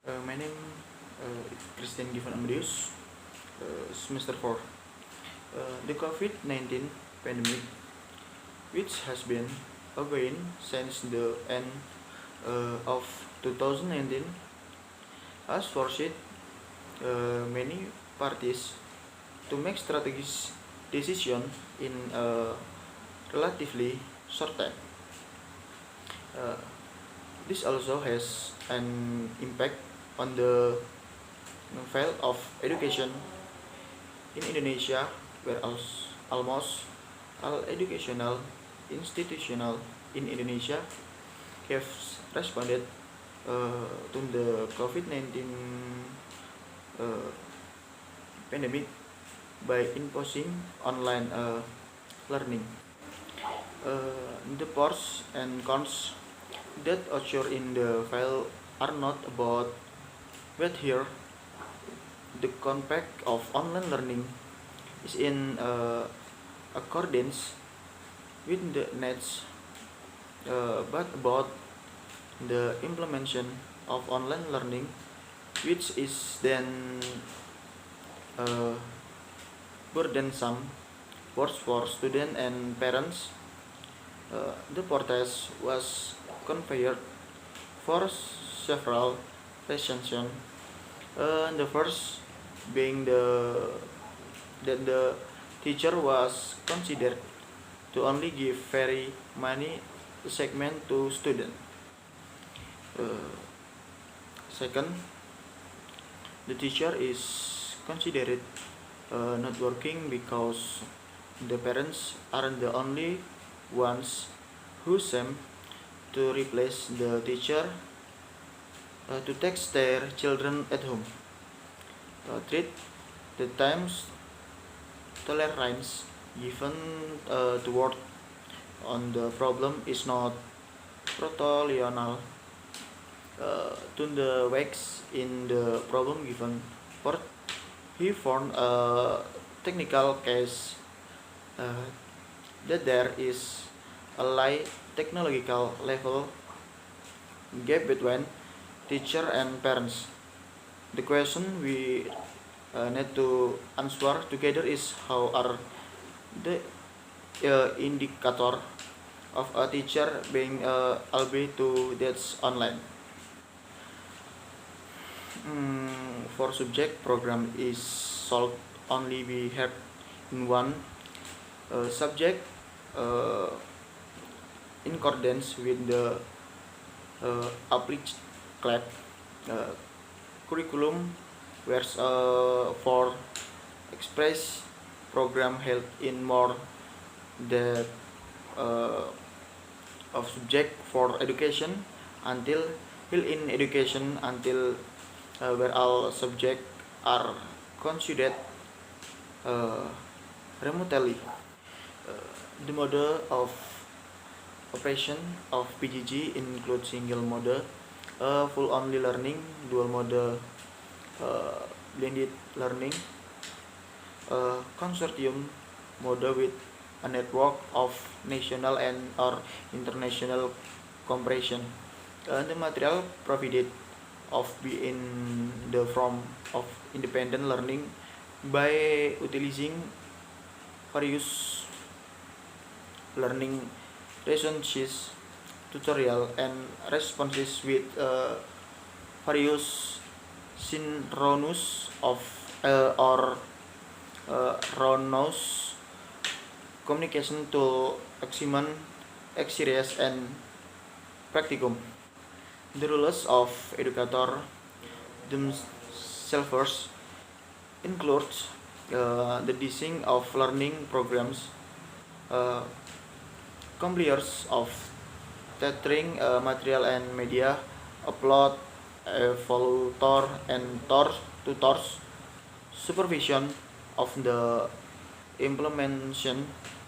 My name is Christian Given Amadeus, semester 4. The COVID-19 pandemic, which has been ongoing since the end of 2019, has forced many parties to make strategic decisions in a relatively short time. This also has an impact on the field of education in Indonesia, where almost all educational institutions in Indonesia have responded to the COVID-19 uh, pandemic by imposing online learning. The pros and cons that occur in the file are not about what here. The concept of online learning is in accordance with the needs, but about the implementation of online learning, which is then uh, burdensome both for students and parents. The protest was conveyed for several reasons. The first being that the teacher was considered to only give very many segment to student. Uh, Second, the teacher is considered not working because the parents aren't the only ones who seem to replace the teacher to teach their children at home. Treat the times tolerance given to work on the problem is not proportional to the weights in the problem given. Fourth, he found a technical case uh, that there is a light technological level gap between teacher and parents. The question we need to answer together is how are the indicator of a teacher being able to that's online. For subject program is solved only we have in one subject uh, in accordance with the applied class uh, curriculum, whereas for express program held in more the uh, of subject for education until fill in education until where all subject are considered uh, remotely. Uh, the model of operation of PGG includes single model, full only learning, dual model, uh, blended learning, consortium model with a network of national and or international cooperation. The material provided of be in the form of independent learning by utilizing various learning resources, tutorial and responses with various synchronous of or Ronos communication to Aximan, Xseries and Practicum. The rules of educator themselves includes the design of learning programs, uh, compliance of tethering material and media, upload, evaluator and tutors, supervision of the implementation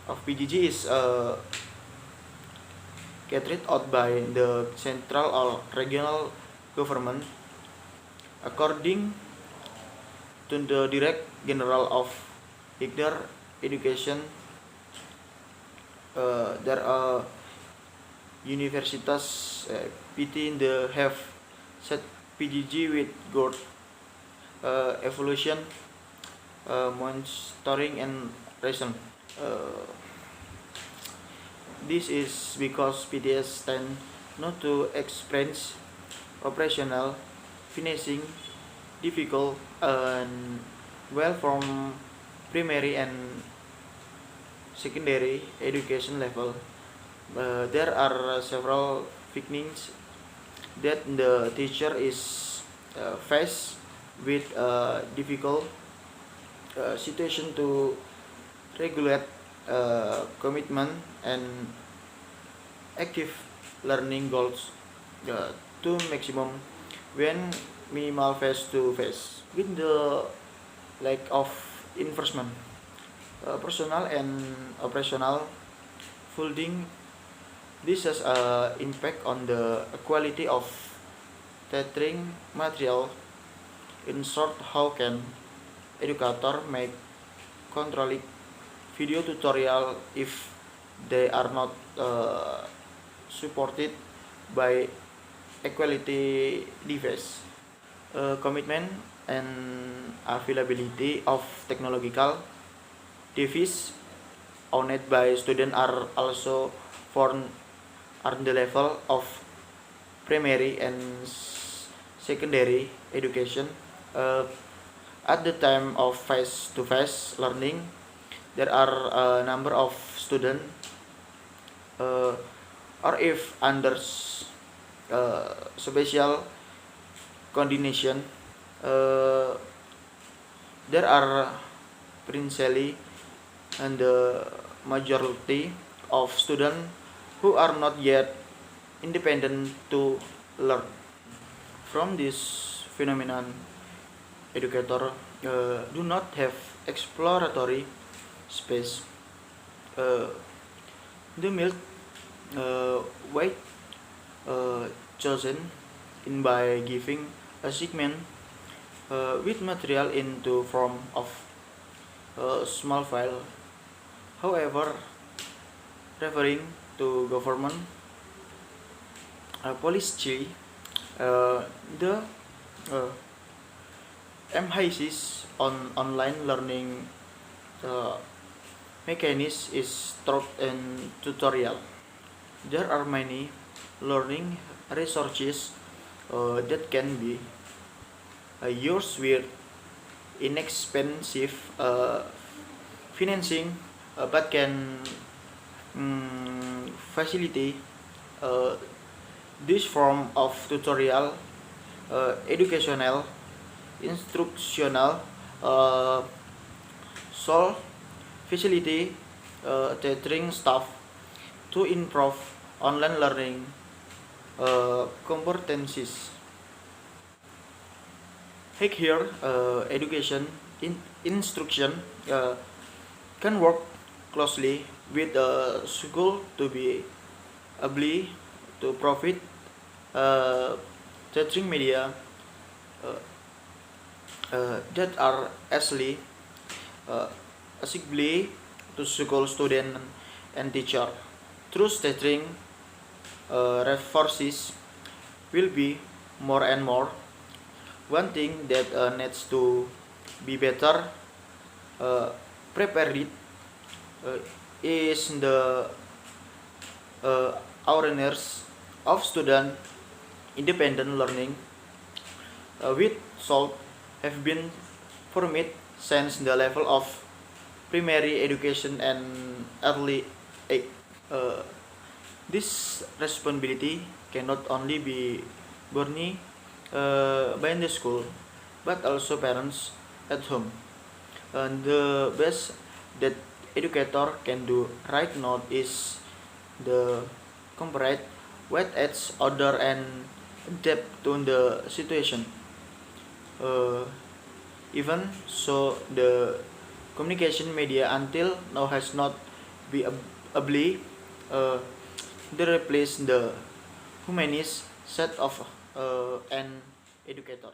of PGG is carried out by the central or regional government according to the Director General of Higher Education. There are universities within the have set PGG with growth, evolution, monitoring, and reason. Uh, this is because PDS tend not to experience operational finishing difficult and well from primary and secondary education level. There are several findings that the teacher is faced with a difficult situation to regulate commitment and active learning goals to maximum when minimal face to face with the lack of investment, personal and operational folding. This has an impact on the quality of teaching material. In short, how can educator make controlling video tutorial if they are not supported by equality device? Commitment and availability of technological device owned by students are also found at the level of primary and secondary education. Uh, at the time of face-to-face learning, there are a number of students, uh, or if under special condition, uh, there are princely and the majority of students who are not yet independent to learn. From this phenomenon, educators do not have exploratory space. Uh, the milk weight chosen in by giving a segment with material into form of a small file. However, referring to government policy, the uh, emphasis on online learning mechanism is taught in tutorial. There are many learning resources that can be used with inexpensive financing, but can facilitate uh, this form of tutorial, educational, instructional, uh, solve facility teaching staff to improve online learning competencies. Here, education instruction can work closely with the school to be able to profit teaching media uh, that are actually accessible to school student and teacher. Through teaching resources will be more and more. One thing that needs to be better uh, prepared uh, is the awareness of student independent learning, which should have been formed since the level of primary education and early age. Uh, this responsibility cannot only be borne by the school, but also parents at home. And the best that educator can do right now is the compare what each other and adapt to the situation. Uh, Even so, the communication media until now has not been able uh, to replace the humanist set of an educator.